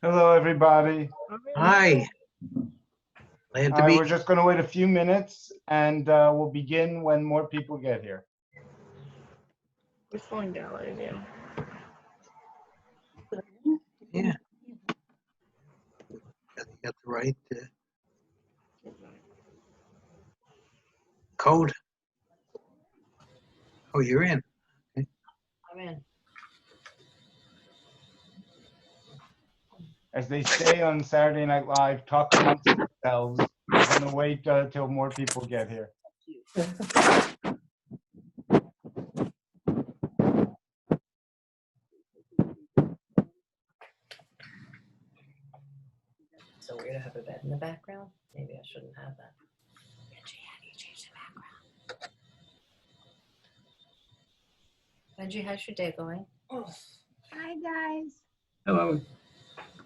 Hello, everybody. Hi. Glad All to right, be. we're just going to wait a few minutes, and we'll begin when more people get here. Which one gallery view? Yeah. Got the right code. Oh, you're in. I'm in. As they say on Saturday Night Live, talk amongst themselves. We're going to wait till more people get here. So weird to have a bed in the background. Maybe I shouldn't have that. Benji, how do you change the background? Benji, how's your day going? Hi guys. Hello.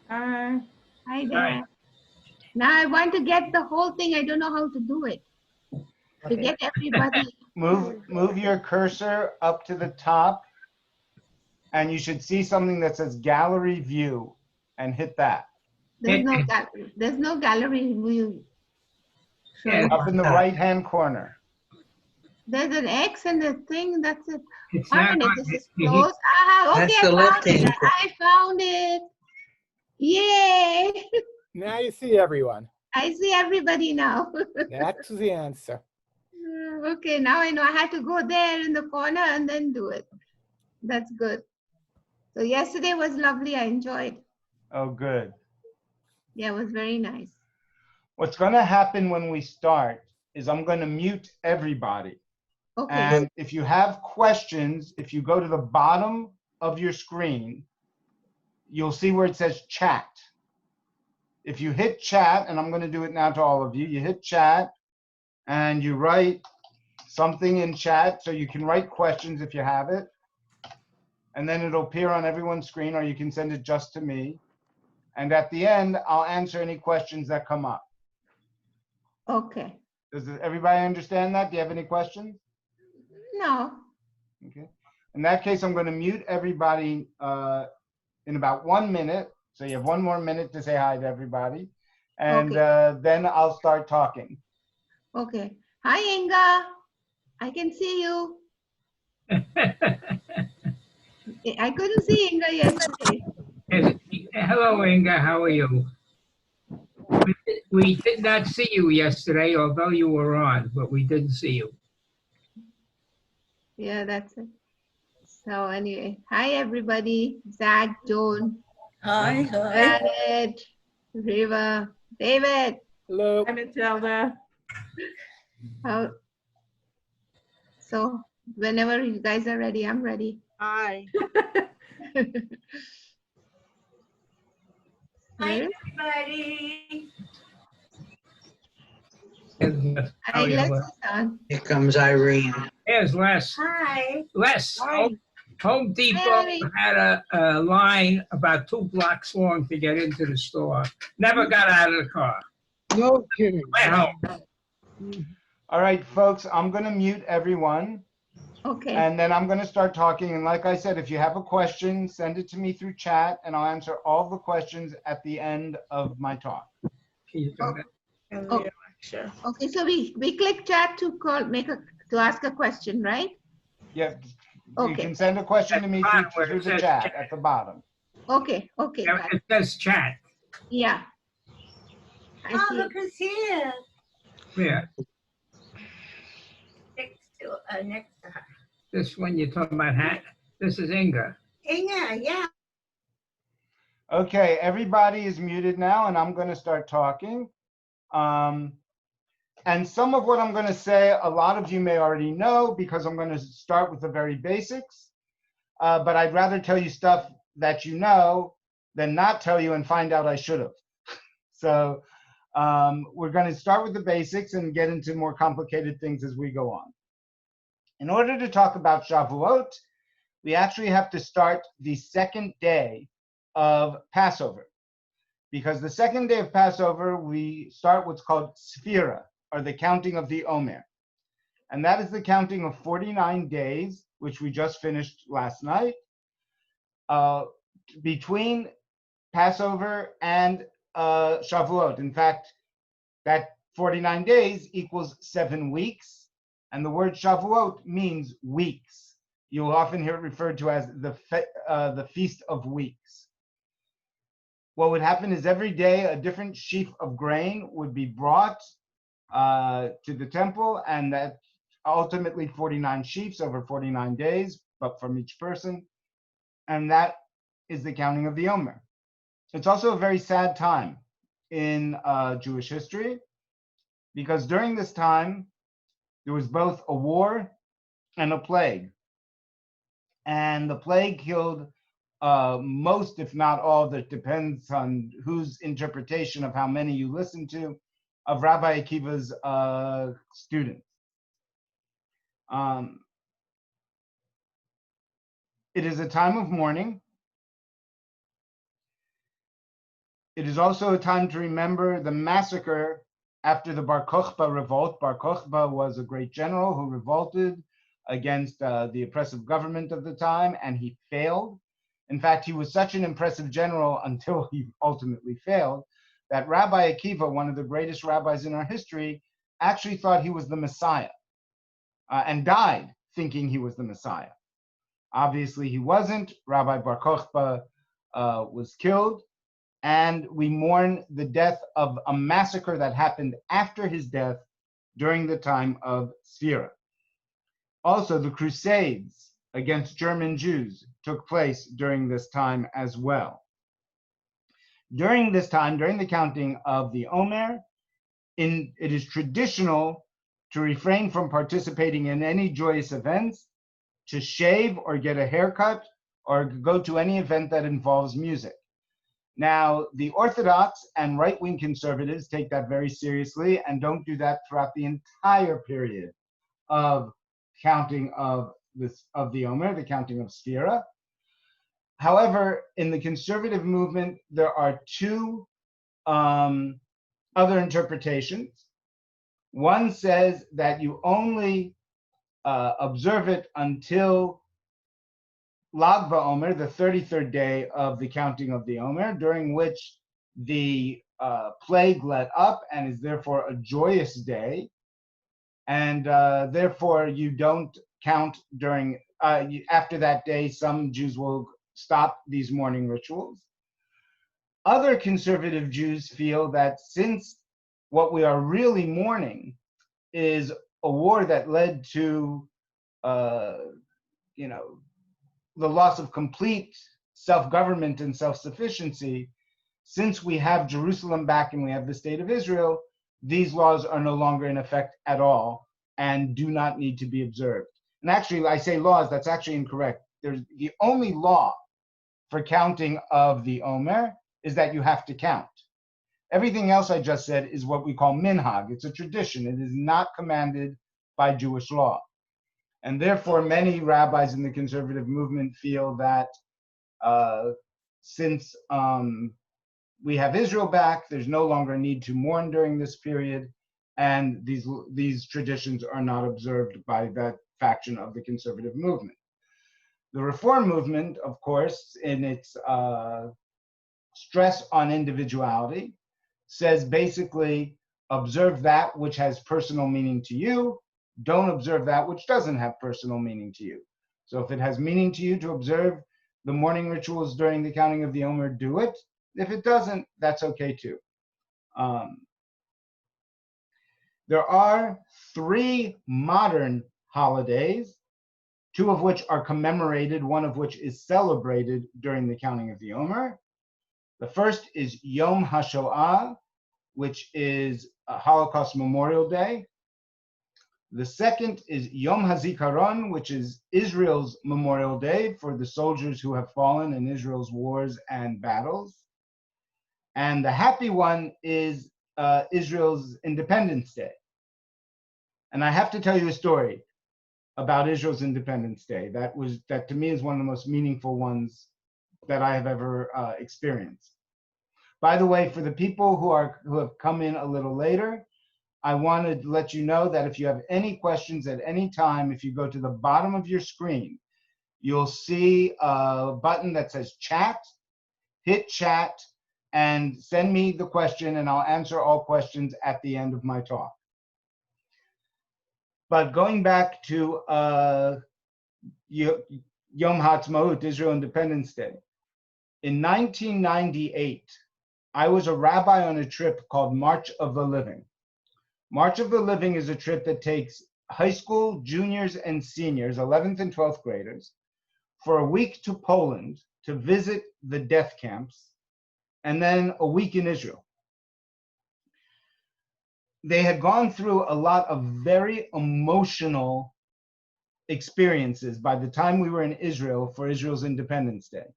Hi Hi. there. Now I want to get the whole thing. I don't know how to do it. To Okay. get everybody. Move your cursor up to the top, and you should see something that says Gallery View, and hit that. There's no gallery view. Yeah. Up in the right-hand corner. There's an X and a thing. That's it. It's One not minute. on- This is he- closed. Okay, That's I the found left-hand it. I found it. Yay! Now you see everyone. I see everybody now. That's the answer. Okay, now I know I had to go there in the corner and then do it. That's good. So yesterday was lovely. I enjoyed. Oh, good. Yeah, it was very nice. What's going to happen when we start is I'm going to mute everybody. Okay. And if you have questions, if you go to the bottom of your screen, you'll see where it says chat. If you hit chat, and I'm going to do it now to all of you, you hit chat and you write something in chat, so you can write questions if you have it. And then it'll appear on everyone's screen, or you can send it just to me. And at the end, I'll answer any questions that come up. Okay. Does everybody understand that? Do you have any questions? No. Okay. In that case, I'm going to mute everybody in about 1 minute. So you have 1 more minute to say hi to everybody. And then I'll start talking. Okay. Hi, Inga. I can see you. I couldn't see Inga yesterday. Hello, Inga. How are you? We did not see you yesterday, although you were on, but we didn't see you. Yeah, that's it. So anyway, hi everybody. Zach, Joan, Hi. Janet, Riva, David. Hello. Hi, Matilda. How? So whenever you guys are ready, I'm ready. Hi. Where? everybody. Hi, Lex-san. Here comes Irene. There's Les. Hi. Les, Hi. Home Depot Hi. had a line about 2 blocks long to get into the store. Never got out of the car. No kidding. Went home. All right, folks, I'm going to mute everyone. Okay. And then I'm going to start talking. And like I said, if you have a question, send it to me through chat, and I'll answer all the questions at the end of my talk. Can you do that? And Oh. the lecture. Okay. So we click chat to to ask a question, right? Yeah, you Okay. can send a question to me At the bottom where through it the says chat chat. at the bottom. Okay. Okay. Yeah, got it. it says chat. Yeah. I see. look who's here. Yeah, Next to her. this one you're talking about hat. This is Inga. Inga, yeah. Okay, everybody is muted now, and I'm going to start talking. And some of what I'm going to say, a lot of you may already know, because I'm going to start with the very basics. But I'd rather tell you stuff that you know than not tell you and find out I should have. So we're going to start with the basics and get into more complicated things as we go on. In order to talk about Shavuot, we actually have to start the second day of Passover. Because the second day of Passover, we start what's called Sphira, or the counting of the Omer. And that is the counting of 49 days, which we just finished last night, between Passover and Shavuot. In fact, that 49 days equals 7 weeks, and the word Shavuot means weeks. You'll often hear it referred to as the Feast of Weeks. What would happen is every day a different sheaf of grain would be brought to the temple, and that ultimately 49 sheaves over 49 days, but from each person, and that is the counting of the Omer. It's also a very sad time in Jewish history, because during this time there was both a war and a plague, and the plague killed most, if not all, that depends on whose interpretation of how many you listen to, of Rabbi Akiva's students. It is a time of mourning. It is also a time to remember the massacre after the Bar Kokhba revolt. Bar Kokhba was a great general who revolted against the oppressive government of the time, and he failed. In fact, he was such an impressive general until he ultimately failed, that Rabbi Akiva, one of the greatest rabbis in our history, actually thought he was the Messiah and died thinking he was the Messiah. Obviously, he wasn't. Rabbi Bar Kokhba was killed, and we mourn the death of a massacre that happened after his death during the time of Sfira. Also, the Crusades against German Jews took place during this time as well. During this time, during the counting of the Omer, it is traditional to refrain from participating in any joyous events, to shave or get a haircut, or go to any event that involves music. Now, the Orthodox and right-wing conservatives take that very seriously and don't do that throughout the entire period of counting of the Omer, the counting of Sfira. However, in the conservative movement, there are two other interpretations. One says that you only observe it until Lag BaOmer, the 33rd day of the counting of the Omer, during which the plague let up and is therefore a joyous day. And therefore you don't count during, after that day, some Jews will stop these mourning rituals. Other conservative Jews feel that since what we are really mourning is a war that led to, the loss of complete self-government and self-sufficiency, since we have Jerusalem back and we have the state of Israel, these laws are no longer in effect at all and do not need to be observed. And actually, I say laws, that's actually incorrect. There's the only law for counting of the Omer is that you have to count. Everything else I just said is what we call minhag. It's a tradition. It is not commanded by Jewish law. And therefore, many rabbis in the conservative movement feel that since we have Israel back, there's no longer a need to mourn during this period, and these traditions are not observed by that faction of the conservative movement. The Reform movement, of course, in its stress on individuality, says basically, observe that which has personal meaning to you, don't observe that which doesn't have personal meaning to you. So if it has meaning to you to observe the morning rituals during the counting of the Omer, do it. If it doesn't, that's okay too. There are 3 modern holidays, 2 of which are commemorated, 1 of which is celebrated during the counting of the Omer. The first is Yom HaShoah, which is a Holocaust Memorial Day. The second is Yom HaZikaron, which is Israel's Memorial Day for the soldiers who have fallen in Israel's wars and battles. And the happy one is Israel's Independence Day. And I have to tell you a story about Israel's Independence Day. That to me is one of the most meaningful ones that I have ever experienced. By the way, for the people who have come in a little later, I wanted to let you know that if you have any questions at any time, if you go to the bottom of your screen, you'll see a button that says chat. hit chat and send me the question, and I'll answer all questions at the end of my talk. But going back to Yom Ha'atzmaut, Israel Independence Day, in 1998, I was a rabbi on a trip called March of the Living. March of the Living is a trip that takes high school juniors and seniors, 11th and 12th graders, for a week to Poland to visit the death camps, and then a week in Israel. They had gone through a lot of very emotional experiences by the time we were in Israel for Israel's Independence Day.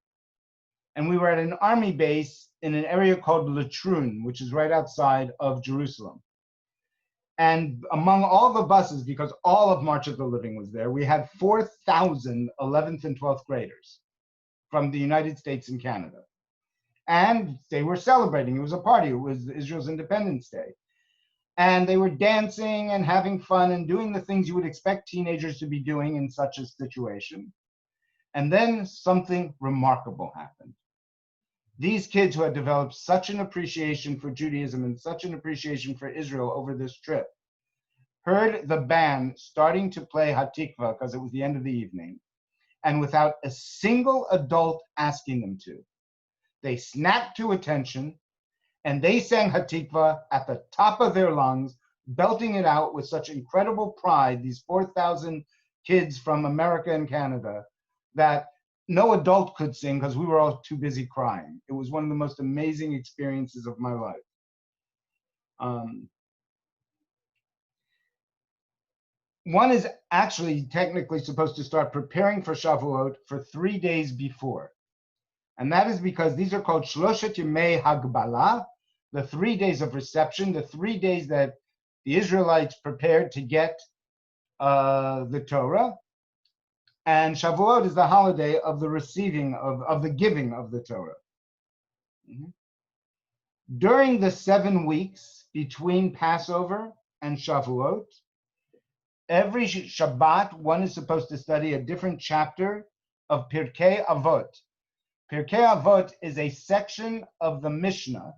And we were at an army base in an area called Latrun, which is right outside of Jerusalem. And among all the buses, because all of March of the Living was there, we had 4,000 11th and 12th graders from the United States and Canada. And they were celebrating. It was a party. It was Israel's Independence Day. And they were dancing and having fun and doing the things you would expect teenagers to be doing in such a situation. And then something remarkable happened. These kids who had developed such an appreciation for Judaism and such an appreciation for Israel over this trip heard the band starting to play Hatikva, because it was the end of the evening, and without a single adult asking them to, they snapped to attention and they sang Hatikva at the top of their lungs, belting it out with such incredible pride, these 4,000 kids from America and Canada, that no adult could sing because we were all too busy crying. It was one of the most amazing experiences of my life. One is actually technically supposed to start preparing for Shavuot for 3 days before. And that is because these are called Shloshet Yemei Hagbala, the 3 days of reception, the 3 days that the Israelites prepared to get the Torah. And Shavuot is the holiday of the receiving, of the giving of the Torah. During the 7 weeks between Passover and Shavuot, every Shabbat, one is supposed to study a different chapter of Pirkei Avot. Pirkei Avot is a section of the Mishnah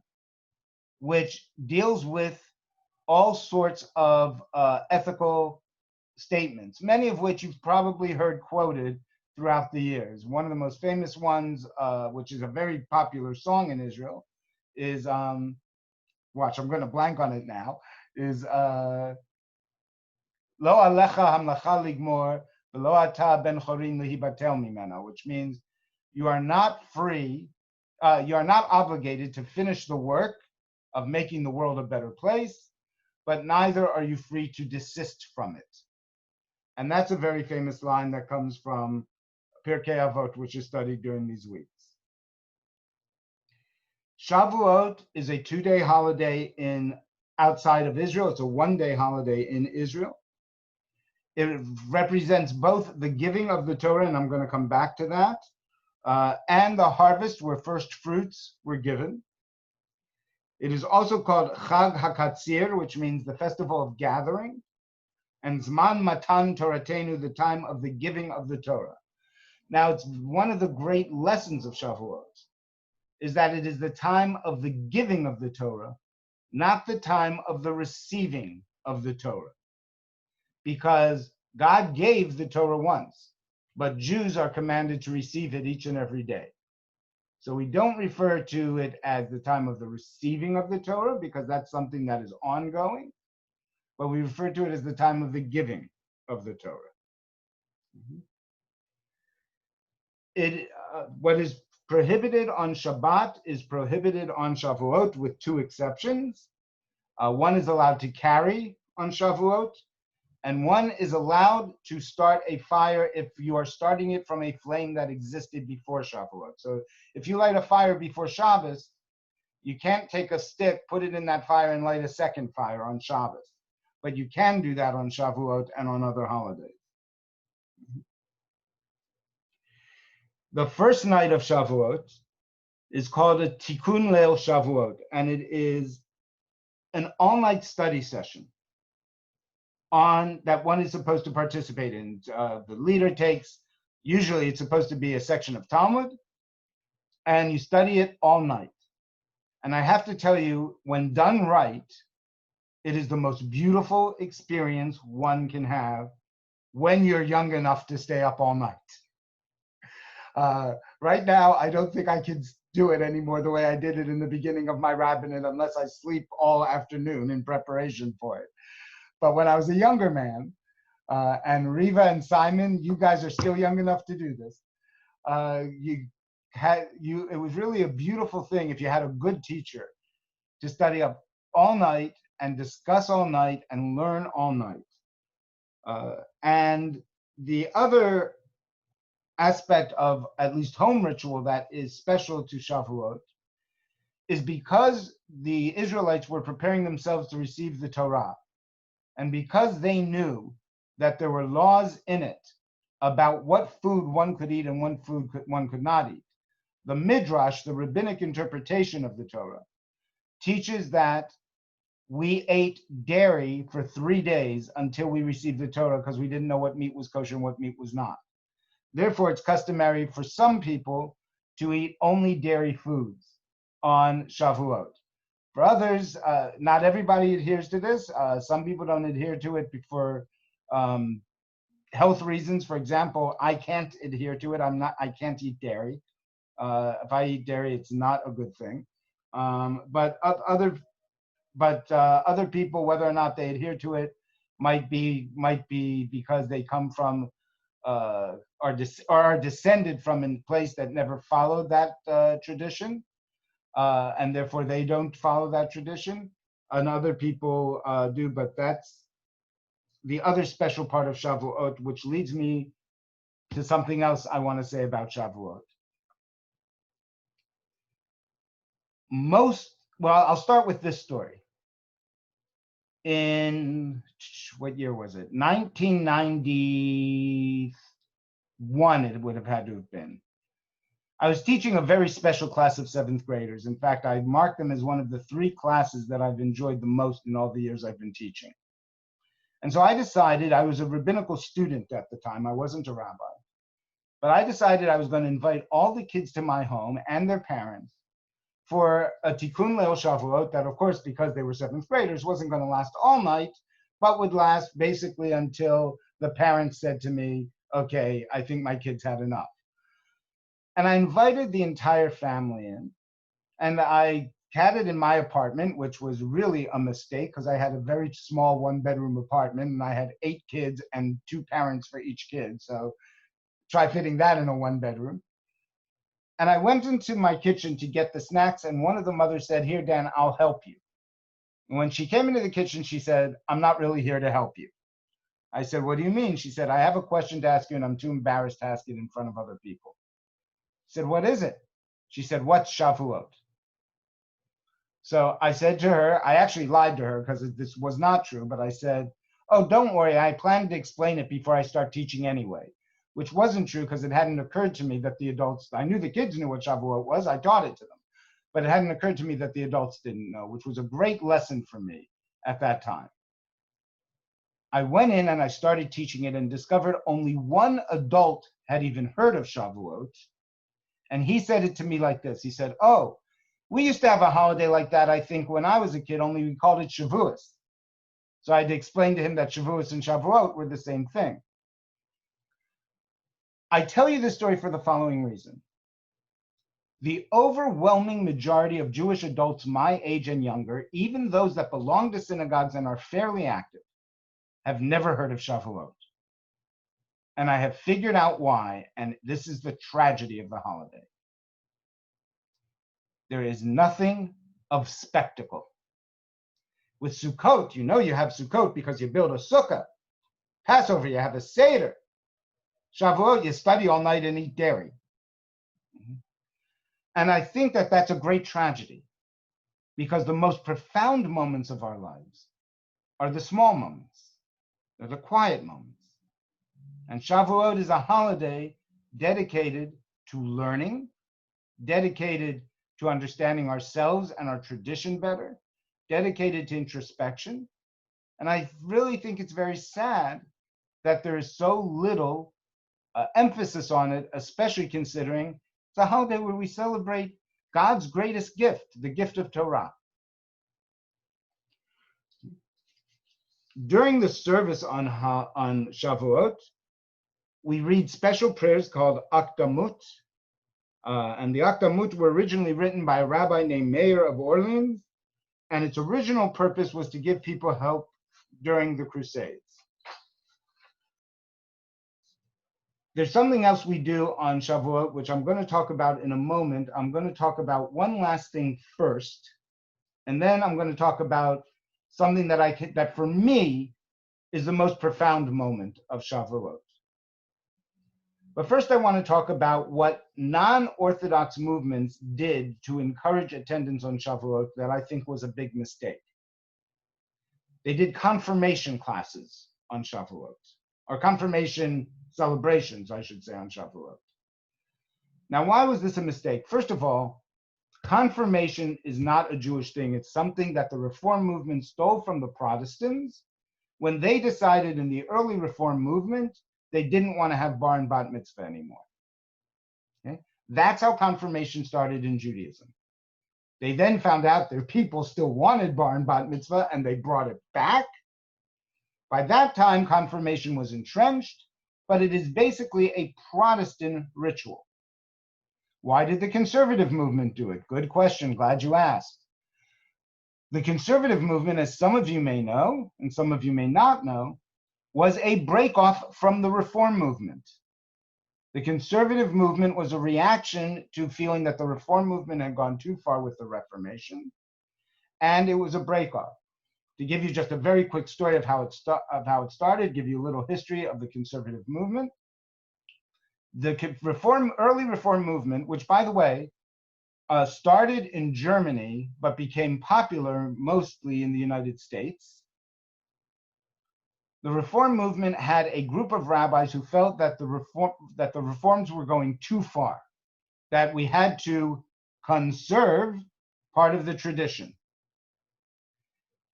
which deals with all sorts of ethical statements, many of which you've probably heard quoted throughout the years. One of the most famous ones, which is a very popular song in Israel, is, watch, I'm going to blank on it now, is Lo alecha hamlacha ligmor, v'lo ata ben chorin lehibatel mimena, which means you are not free, you are not obligated to finish the work of making the world a better place, but neither are you free to desist from it. And that's a very famous line that comes from Pirkei Avot, which is studied during these weeks. Shavuot is a 2-day holiday outside of Israel. It's a 1-day holiday in Israel. It represents both the giving of the Torah, and I'm going to come back to that, and the harvest where first fruits were given. It is also called Chag HaKatzir, which means the festival of gathering, and Zman Matan Toratenu, the time of the giving of the Torah. Now, it's one of the great lessons of Shavuot, is that it is the time of the giving of the Torah, not the time of the receiving of the Torah. Because God gave the Torah once, but Jews are commanded to receive it each and every day. So we don't refer to it as the time of the receiving of the Torah, because that's something that is ongoing, but we refer to it as the time of the giving of the Torah. What is prohibited on Shabbat is prohibited on Shavuot, with 2 exceptions. One is allowed to carry on Shavuot, and one is allowed to start a fire if you are starting it from a flame that existed before Shavuot. So if you light a fire before Shabbos, you can't take a stick, put it in that fire, and light a second fire on Shabbos. But you can do that on Shavuot and on other holidays. The first night of Shavuot is called a Tikkun Leil Shavuot, and it is an all-night study session that one is supposed to participate in. The leader takes, usually it's supposed to be a section of Talmud, and you study it all night. And I have to tell you, when done right, it is the most beautiful experience one can have when you're young enough to stay up all night. Right now, I don't think I can do it anymore the way I did it in the beginning of my rabbinate unless I sleep all afternoon in preparation for it. But when I was a younger man, and Riva and Simon, you guys are still young enough to do this. It was really a beautiful thing if you had a good teacher to study up all night and discuss all night and learn all night. And the other aspect of at least home ritual that is special to Shavuot is because the Israelites were preparing themselves to receive the Torah, and because they knew that there were laws in it about what food one could eat and what food one could not eat. The Midrash, the rabbinic interpretation of the Torah, teaches that we ate dairy for 3 days until we received the Torah because we didn't know what meat was kosher and what meat was not. Therefore, it's customary for some people to eat only dairy foods on Shavuot. For others, not everybody adheres to this. Some people don't adhere to it for health reasons. For example, I can't adhere to it. I can't eat dairy. If I eat dairy, it's not a good thing. But other people, whether or not they adhere to it, might be because they come from are descended from a place that never followed that tradition, and therefore they don't follow that tradition. And other people do, but that's the other special part of Shavuot, which leads me to something else I want to say about Shavuot. I'll start with this story. In, what year was it? 1991, it would have had to have been. I was teaching a very special class of 7th graders. In fact, I marked them as one of the 3 classes that I've enjoyed the most in all the years I've been teaching. And so I decided, I was a rabbinical student at the time, I wasn't a rabbi, but I decided I was going to invite all the kids to my home and their parents for a tikkun leil Shavuot that, of course, because they were 7th graders, wasn't going to last all night, but would last basically until the parents said to me, okay, I think my kids had enough. And I invited the entire family in, and I had it in my apartment, which was really a mistake because I had a very small 1-bedroom apartment and I had 8 kids and 2 parents for each kid. So try fitting that in a 1-bedroom. And I went into my kitchen to get the snacks, and one of the mothers said, here, Dan, I'll help you. And when she came into the kitchen, she said, I'm not really here to help you. I said, what do you mean? She said, I have a question to ask you and I'm too embarrassed to ask it in front of other people. I said, what is it? She said, what's Shavuot? So I said to her, I actually lied to her because this was not true, but I said, oh, don't worry, I planned to explain it before I start teaching anyway, which wasn't true because it hadn't occurred to me that the adults, I knew the kids knew what Shavuot was, I taught it to them, but it hadn't occurred to me that the adults didn't know, which was a great lesson for me at that time. I went in and I started teaching it and discovered only one adult had even heard of Shavuot, and he said it to me like this. He said, oh, we used to have a holiday like that, I think, when I was a kid, only we called it Shavuos. So I had to explain to him that Shavuos and Shavuot were the same thing. I tell you this story for the following reason. The overwhelming majority of Jewish adults my age and younger, even those that belong to synagogues and are fairly active, have never heard of Shavuot. And I have figured out why, and this is the tragedy of the holiday. There is nothing of spectacle. With Sukkot, you know you have Sukkot because you build a sukkah. Passover, you have a Seder. Shavuot, you study all night and eat dairy. And I think that that's a great tragedy because the most profound moments of our lives are the small moments. They're the quiet moments. And Shavuot is a holiday dedicated to learning, dedicated to understanding ourselves and our tradition better, dedicated to introspection. And I really think it's very sad that there is so little emphasis on it, especially considering It's a holiday where we celebrate God's greatest gift, the gift of Torah. During the service on Shavuot, we read special prayers called Akdamut. And the Akdamut were originally written by a rabbi named Meir of Orleans, and its original purpose was to give people help during the Crusades. There's something else we do on Shavuot, which I'm going to talk about in a moment. I'm going to talk about one last thing first, and then I'm going to talk about something that for me is the most profound moment of Shavuot. But first, I want to talk about what non-Orthodox movements did to encourage attendance on Shavuot that I think was a big mistake. They did confirmation classes on Shavuot, or confirmation celebrations, I should say, on Shavuot. Now, why was this a mistake? First of all, confirmation is not a Jewish thing. It's something that the Reform movement stole from the Protestants when they decided in the early Reform movement they didn't want to have bar and bat mitzvah anymore. Okay? That's how confirmation started in Judaism. They then found out their people still wanted bar and bat mitzvah, and they brought it back. By that time, confirmation was entrenched, but it is basically a Protestant ritual. Why did the conservative movement do it? Good question, glad you asked. The conservative movement, as some of you may know, and some of you may not know, was a breakoff from the Reform movement. The conservative movement was a reaction to feeling that the Reform movement had gone too far with the Reformation, and it was a breakoff. To give you just a very quick story of how it started, give you a little history of the conservative movement. The early Reform movement, which, by the way, started in Germany but became popular mostly in the United States. The Reform movement had a group of rabbis who felt that the reforms were going too far, that we had to conserve part of the tradition.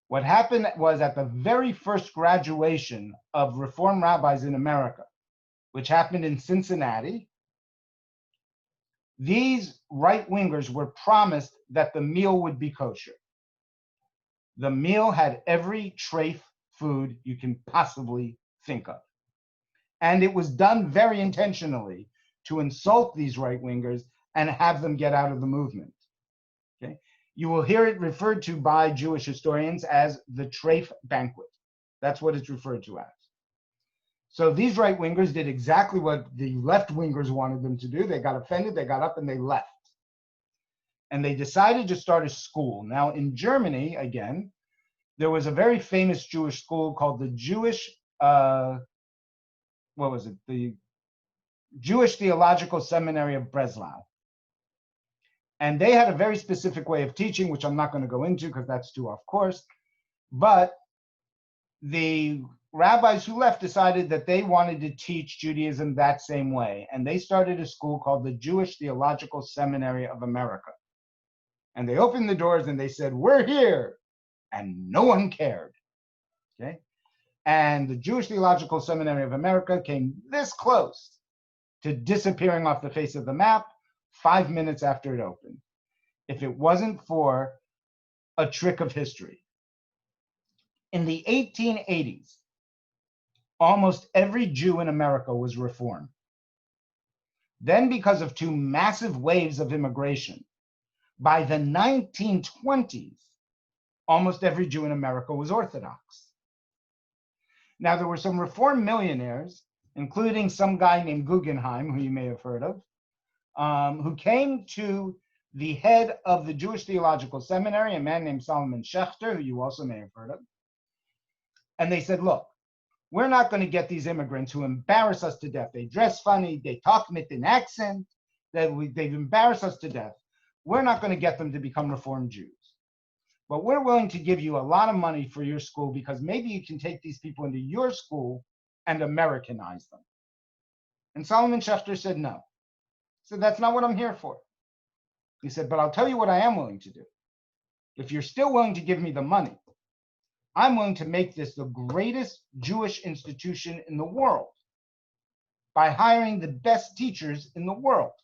What happened was at the very first graduation of Reform rabbis in America, which happened in Cincinnati, these right-wingers were promised that the meal would be kosher. The meal had every treif food you can possibly think of. And it was done very intentionally to insult these right-wingers and have them get out of the movement. Okay? You will hear it referred to by Jewish historians as the treif banquet. That's what it's referred to as. So these right-wingers did exactly what the left-wingers wanted them to do. They got offended, they got up and they left. And they decided to start a school. Now in Germany, again, there was a very famous Jewish school called the the Jewish Theological Seminary of Breslau. And they had a very specific way of teaching, which I'm not going to go into because that's too off course. But the rabbis who left decided that they wanted to teach Judaism that same way. And they started a school called the Jewish Theological Seminary of America. And they opened the doors and they said, "We're here." And no one cared. Okay? And the Jewish Theological Seminary of America came this close to disappearing off the face of the map 5 minutes after it opened, if it wasn't for a trick of history. In the 1880s, almost every Jew in America was Reformed. Then, because of two massive waves of immigration, by the 1920s, almost every Jew in America was Orthodox. Now, there were some Reform millionaires, including some guy named Guggenheim, who you may have heard of, who came to the head of the Jewish Theological Seminary, a man named Solomon Schechter, who you also may have heard of. And they said, "Look, we're not going to get these immigrants who embarrass us to death. They dress funny, they talk with an accent, they've embarrassed us to death. We're not going to get them to become Reformed Jews. But we're willing to give you a lot of money for your school because maybe you can take these people into your school and Americanize them." And Solomon Schechter said no. He said, "That's not what I'm here for." He said, "But I'll tell you what I am willing to do. If you're still willing to give me the money, I'm willing to make this the greatest Jewish institution in the world by hiring the best teachers in the world."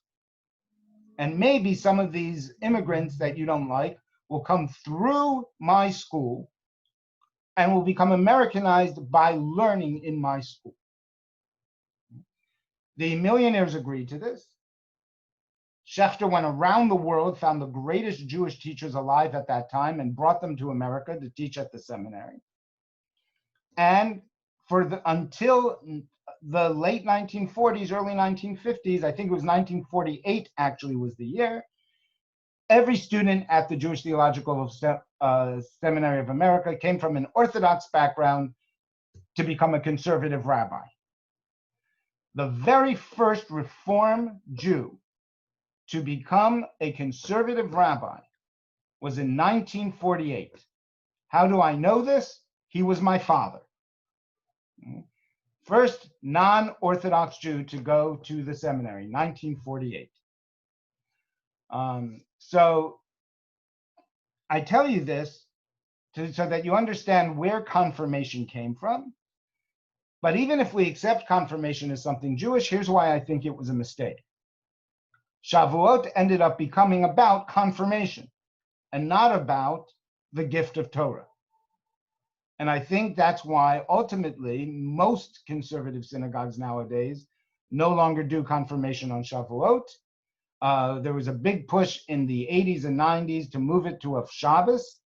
And maybe some of these immigrants that you don't like will come through my school and will become Americanized by learning in my school. The millionaires agreed to this. Schechter went around the world, found the greatest Jewish teachers alive at that time, and brought them to America to teach at the seminary. And until the late 1940s, early 1950s, I think it was 1948 actually was the year, every student at the Jewish Theological Seminary of America came from an Orthodox background to become a conservative rabbi. The very first Reform Jew to become a conservative rabbi was in 1948. How do I know this? He was my father. First non-Orthodox Jew to go to the seminary, 1948. So I tell you this so that you understand where confirmation came from. But even if we accept confirmation as something Jewish, here's why I think it was a mistake. Shavuot ended up becoming about confirmation and not about the gift of Torah. And I think that's why ultimately most conservative synagogues nowadays no longer do confirmation on Shavuot. There was a big push in the 80s and 90s to move it to a Shabbos.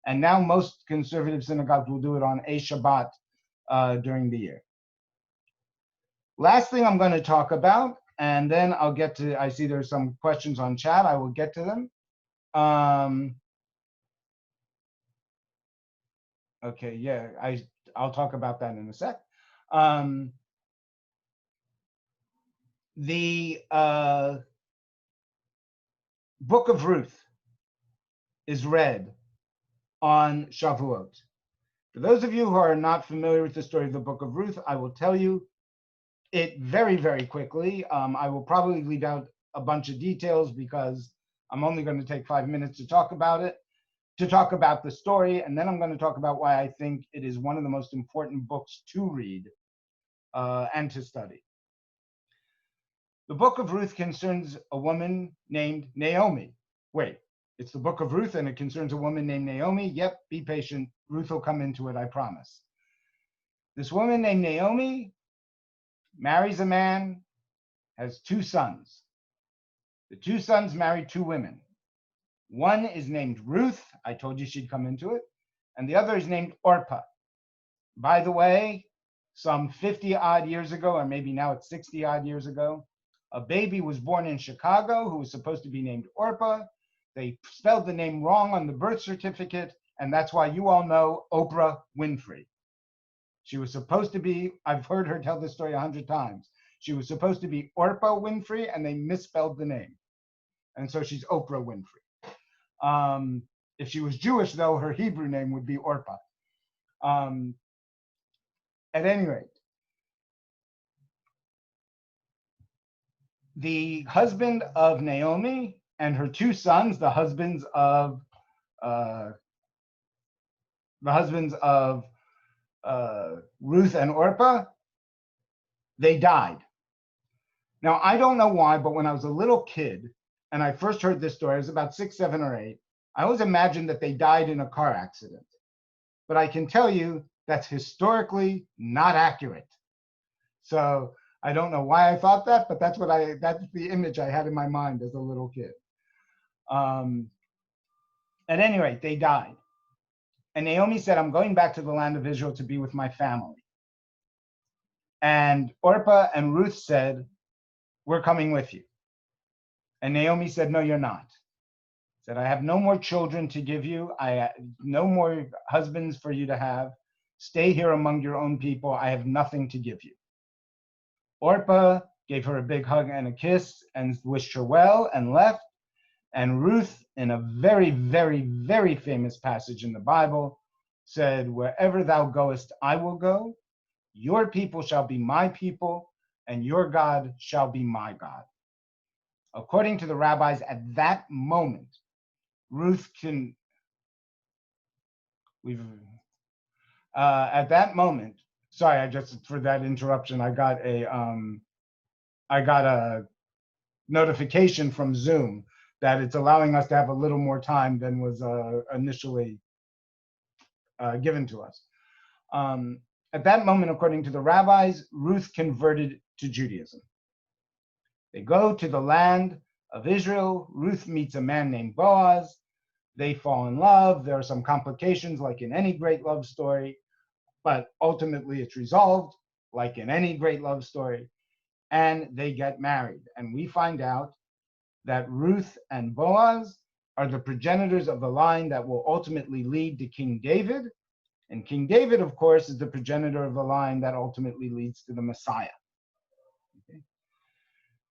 And now most conservative synagogues will do it on a Shabbat during the year. Last thing I'm going to talk about, and then I'll get to, I see there's some questions on chat. I will get to them. Okay, yeah, I'll talk about that in a sec. The Book of Ruth is read on Shavuot. For those of you who are not familiar with the story of the Book of Ruth, I will tell you it very, very quickly. I will probably leave out a bunch of details because I'm only going to take 5 minutes to talk about it, to talk about the story, and then I'm going to talk about why I think it is one of the most important books to read and to study. The Book of Ruth concerns a woman named Naomi. Wait, it's the Book of Ruth and it concerns a woman named Naomi? Yep, be patient. Ruth will come into it, I promise. This woman named Naomi marries a man, has 2 sons. The 2 sons married 2 women. One is named Ruth. I told you she'd come into it. And the other is named Orpah. By the way, some 50 odd years ago, or maybe now it's 60 odd years ago, a baby was born in Chicago who was supposed to be named Orpah. They spelled the name wrong on the birth certificate, and that's why you all know Oprah Winfrey. She was supposed to be, I've heard her tell this story 100 times. She was supposed to be Orpah Winfrey, and they misspelled the name. And so she's Oprah Winfrey. If she was Jewish, though, her Hebrew name would be Orpah. At any rate, the husband of Naomi and her 2 sons, the husbands of Ruth and Orpah, they died. Now, I don't know why, but when I was a little kid and I first heard this story, I was about 6, 7, or 8, I always imagined that they died in a car accident. But I can tell you that's historically not accurate. So I don't know why I thought that, but that's the image I had in my mind as a little kid. At any rate, they died. And Naomi said, I'm going back to the land of Israel to be with my family. And Orpah and Ruth said, we're coming with you. And Naomi said, no, you're not. Said, I have no more children to give you. I have no more husbands for you to have. Stay here among your own people. I have nothing to give you. Orpah gave her a big hug and a kiss and wished her well and left. And Ruth, in a very, very, very famous passage in the Bible, said, wherever thou goest, I will go. Your people shall be my people, and your God shall be my God. According to the rabbis, at that moment, at that moment, sorry, for that interruption, I got a notification from Zoom that it's allowing us to have a little more time than was initially given to us. At that moment, according to the rabbis, Ruth converted to Judaism. They go to the land of Israel. Ruth meets a man named Boaz. They fall in love. There are some complications, like in any great love story, but ultimately it's resolved, like in any great love story, and they get married. And we find out that Ruth and Boaz are the progenitors of the line that will ultimately lead to King David. And King David, of course, is the progenitor of the line that ultimately leads to the Messiah. Okay.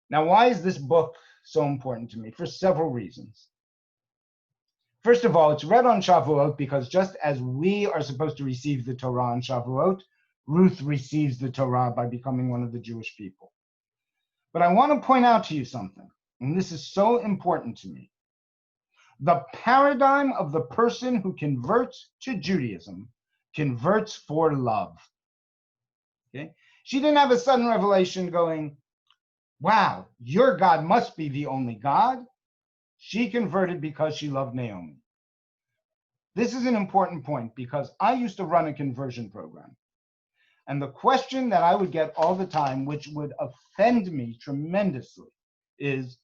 Now, why is this book so important to me? For several reasons. First of all, it's read on Shavuot because just as we are supposed to receive the Torah on Shavuot, Ruth receives the Torah by becoming one of the Jewish people. But I want to point out to you something, and this is so important to me. The paradigm of the person who converts to Judaism converts for love. Okay? She didn't have a sudden revelation going, wow, your God must be the only God. She converted because she loved Naomi. This is an important point because I used to run a conversion program. And the question that I would get all the time, which would offend me tremendously, is,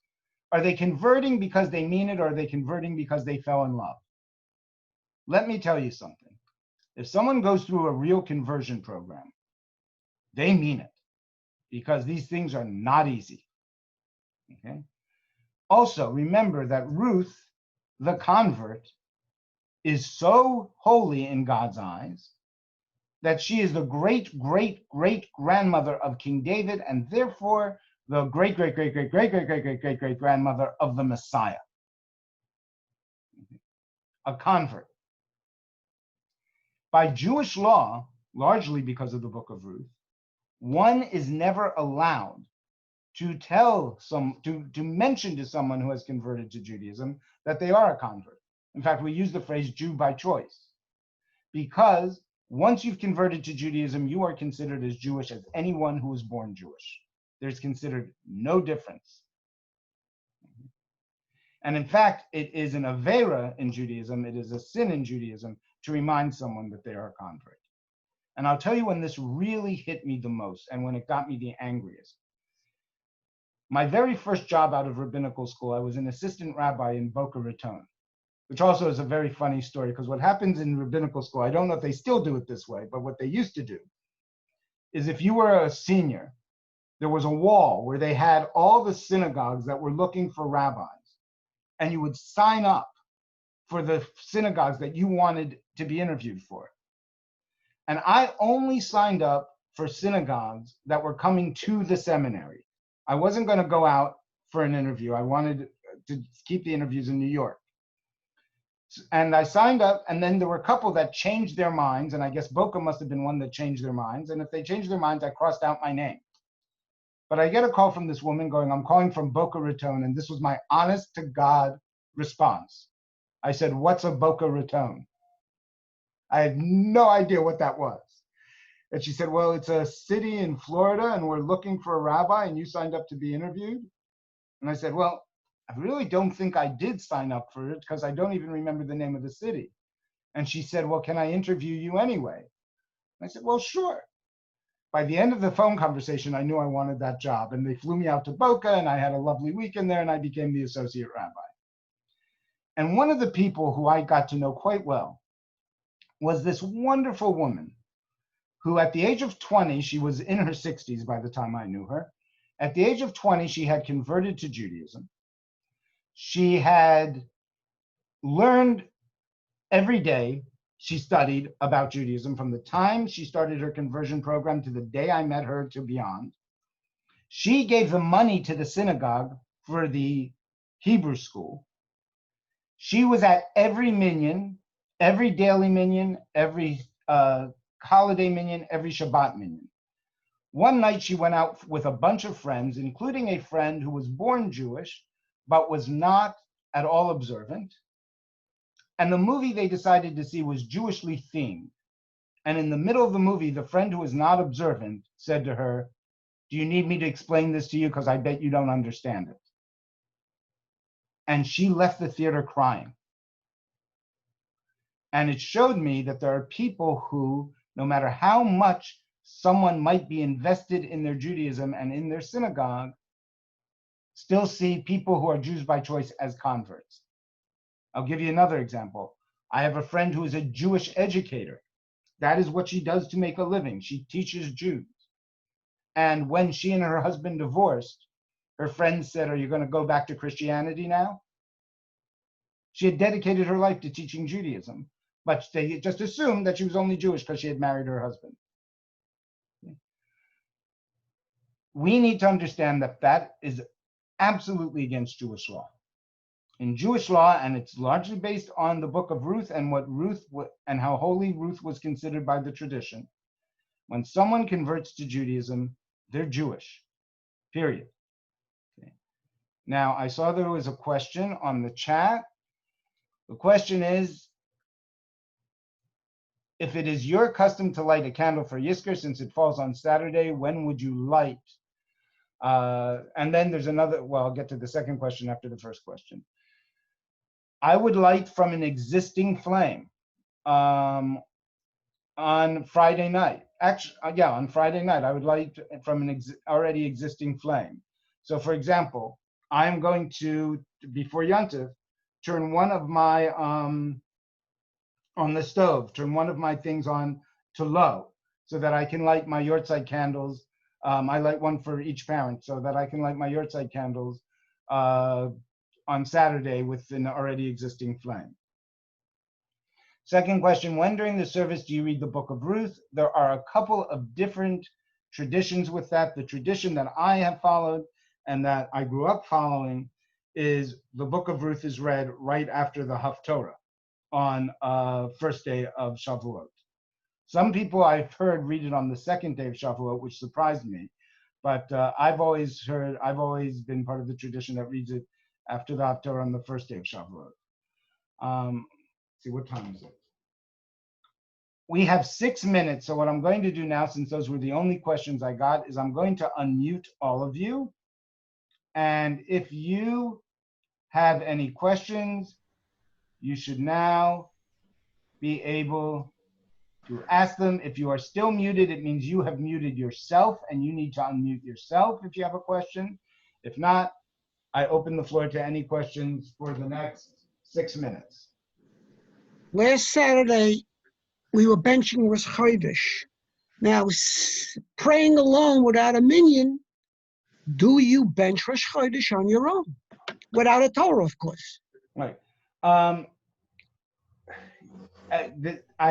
are they converting because they mean it, or are they converting because they fell in love? Let me tell you something. If someone goes through a real conversion program, they mean it, because these things are not easy. Okay? Also, remember that Ruth, the convert, is so holy in God's eyes that she is the great, great, great grandmother of King David, and therefore the great, great, great, great, great, great, great, great, great, great grandmother of the Messiah. A convert. By Jewish law, largely because of the book of Ruth, one is never allowed to to mention to someone who has converted to Judaism that they are a convert. In fact, we use the phrase Jew by choice, because once you've converted to Judaism, you are considered as Jewish as anyone who was born Jewish. There's considered no difference. And in fact, it is an avera in Judaism, it is a sin in Judaism to remind someone that they are a convert. And I'll tell you when this really hit me the most and when it got me the angriest. My very first job out of rabbinical school, I was an assistant rabbi in Boca Raton, which also is a very funny story, because what happens in rabbinical school, I don't know if they still do it this way, but what they used to do is if you were a senior, there was a wall where they had all the synagogues that were looking for rabbis, and you would sign up for the synagogues that you wanted to be interviewed for. And I only signed up for synagogues that were coming to the seminary. I wasn't going to go out for an interview. I wanted to keep the interviews in New York. And I signed up, and then there were a couple that changed their minds, and I guess Boca must have been one that changed their minds. And if they changed their minds, I crossed out my name. But I get a call from this woman going, I'm calling from Boca Raton, and this was my honest to God response. I said, what's a Boca Raton? I had no idea what that was. And she said, well, it's a city in Florida, and we're looking for a rabbi, and you signed up to be interviewed? And I said, well, I really don't think I did sign up for it, because I don't even remember the name of the city. And she said, well, can I interview you anyway? And I said, well, sure. By the end of the phone conversation, I knew I wanted that job, and they flew me out to Boca, and I had a lovely weekend there, and I became the associate rabbi. And one of the people who I got to know quite well was this wonderful woman who, at the age of 20, she was in her 60s by the time I knew her. At the age of 20, she had converted to Judaism. She had learned every day. She studied about Judaism from the time she started her conversion program to the day I met her to beyond. She gave the money to the synagogue for the Hebrew school. She was at every minyan, every daily minyan, every holiday minyan, every Shabbat minyan. One night she went out with a bunch of friends, including a friend who was born Jewish, but was not at all observant. And the movie they decided to see was Jewishly themed. And in the middle of the movie, the friend who was not observant said to her, do you need me to explain this to you? Because I bet you don't understand it. and she left the theater crying. And it showed me that there are people who, no matter how much someone might be invested in their Judaism and in their synagogue, still see people who are Jews by choice as converts. I'll give you another example. I have a friend who is a Jewish educator. That is what she does to make a living. She teaches Jews. And when she and her husband divorced, her friends said, "Are you going to go back to Christianity now?" She had dedicated her life to teaching Judaism, but they just assumed that she was only Jewish because she had married her husband. We need to understand that that is absolutely against Jewish law. In Jewish law, and it's largely based on the book of Ruth and what Ruth and how holy Ruth was considered by the tradition. When someone converts to Judaism, they're Jewish, period. Okay. Now, I saw there was a question on the chat. The question is, if it is your custom to light a candle for Yizkor since it falls on Saturday, when would you light? And then there's another, well, I'll get to the second question after the first question. I would light from an existing flame on Friday night. Actually, yeah, on Friday night, I would light from an already existing flame. So for example, I'm going to, before Yontif, turn one of my, on the stove, turn one of my things on to low so that I can light my Yortzeit candles. I light one for each parent so that I can light my Yortzeit candles on Saturday with an already existing flame. Second question, when during the service do you read the book of Ruth? There are a couple of different traditions with that. The tradition that I have followed and that I grew up following is the book of Ruth is read right after the Haftorah on first day of Shavuot. Some people I've heard read it on the second day of Shavuot, which surprised me. But I've always been part of the tradition that reads it after the Haftorah on the first day of Shavuot. See, what time is it? We have 6 minutes. So what I'm going to do now, since those were the only questions I got, is I'm going to unmute all of you. And if you have any questions, you should now be able to ask them. If you are still muted, it means you have muted yourself and you need to unmute yourself if you have a question. If not, I open the floor to any questions for the next 6 minutes. Last Saturday, we were benching Rosh Chodesh. Now, praying alone without a minyan, do you bench Rosh Chodesh on your own? Without a Torah, of course. Right. I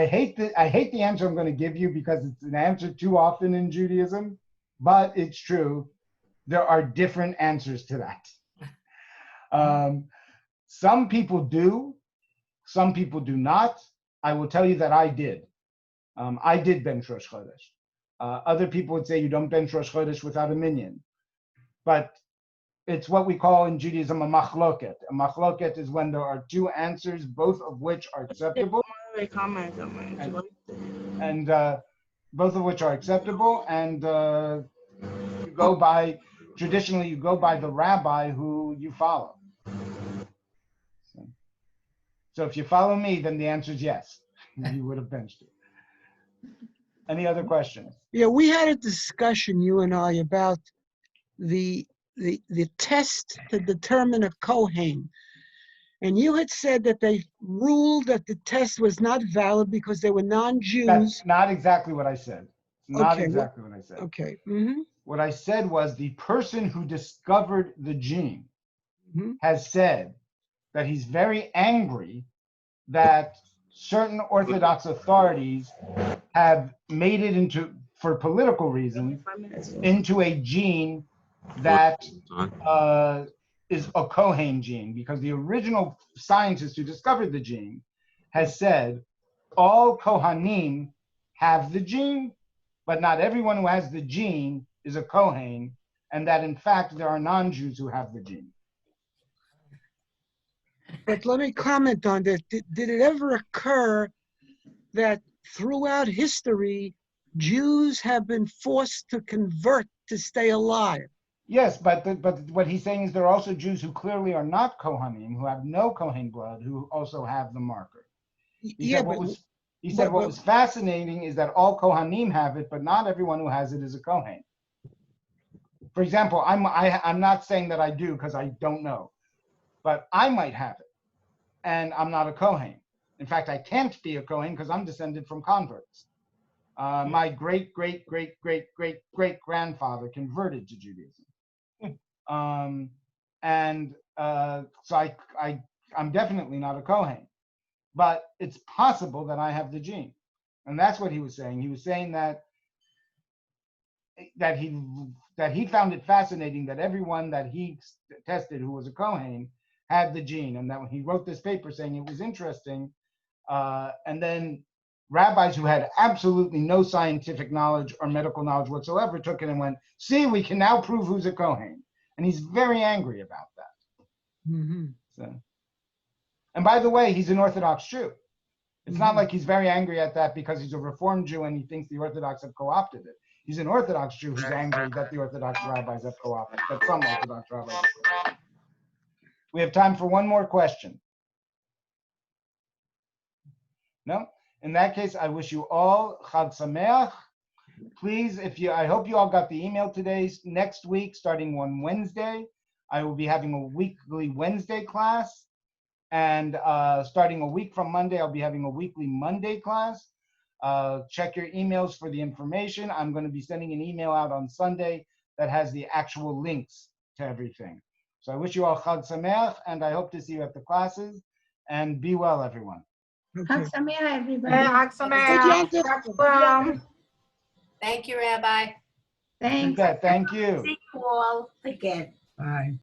hate the answer I'm going to give you because it's an answer too often in Judaism, but it's true. There are different answers to that. Some people do, some people do not. I will tell you that I did. I did bench Rosh Chodesh. Other people would say you don't bench Rosh Chodesh without a minyan, but it's what we call in Judaism a machloket. A machloket is when there are two answers, both of which are acceptable, and both of which are acceptable, and you go by, traditionally you go by the rabbi who you follow. So if you follow me, then the answer is yes. You would have benched it. Any other questions? Yeah, we had a discussion, you and I, about the test to determine a Kohen. And you had said that they ruled that the test was not valid because they were non-Jews. That's not exactly what I said. Not Okay, exactly what I said. Okay. Mm-hmm. What I said was the person who discovered the gene Mm-hmm. has said that he's very angry that certain Orthodox authorities have made it into, for political reasons, into a gene that is a Kohen gene, because the original scientist who discovered the gene has said all Kohanim have the gene, but not everyone who has the gene is a Kohen, and that in fact there are non-Jews who have the gene. But let me comment on that. Did it ever occur that throughout history, Jews have been forced to convert to stay alive? Yes, but what he's saying is there are also Jews who clearly are not Kohanim, who have no Kohen blood, who also have the marker. He Yeah, said what but was he said what but- was fascinating is that all Kohanim have it, but not everyone who has it is a Kohen. For example, I'm not saying that I do because I don't know, but I might have it, and I'm not a Kohen. In fact, I can't be a Kohen because I'm descended from converts. My great grandfather converted to Judaism. So I'm definitely not a Kohen, but it's possible that I have the gene, and that's what he was saying. He was saying that he found it fascinating that everyone that he tested who was a Kohen had the gene, and that when he wrote this paper saying it was interesting, and then rabbis who had absolutely no scientific knowledge or medical knowledge whatsoever took it and went, "See, we can now prove who's a Kohen," and he's very angry about that. Mhm. So, and by the way, he's an Orthodox Jew. It's not Mhm. like he's very angry at that because he's a Reformed Jew and he thinks the Orthodox have co-opted it. He's an Orthodox Jew who's angry that the Orthodox rabbis have co-opted, that some Orthodox rabbis have co-opted. We have time for one more question. No? In that case, I wish you all Chag Sameach. Please, I hope you all got the email today. Next week, starting on Wednesday, I will be having a weekly Wednesday class. And starting a week from Monday, I'll be having a weekly Monday class. Check your emails for the information. I'm going to be sending an email out on Sunday that has the actual links to everything. So I wish you all Chag Sameach, and I hope to see you at the classes. And be well, everyone. Okay. Chag Sameach, everybody. Good Yantif. Thank you, Rabbi. Thanks. Thank you. See you all again. Bye.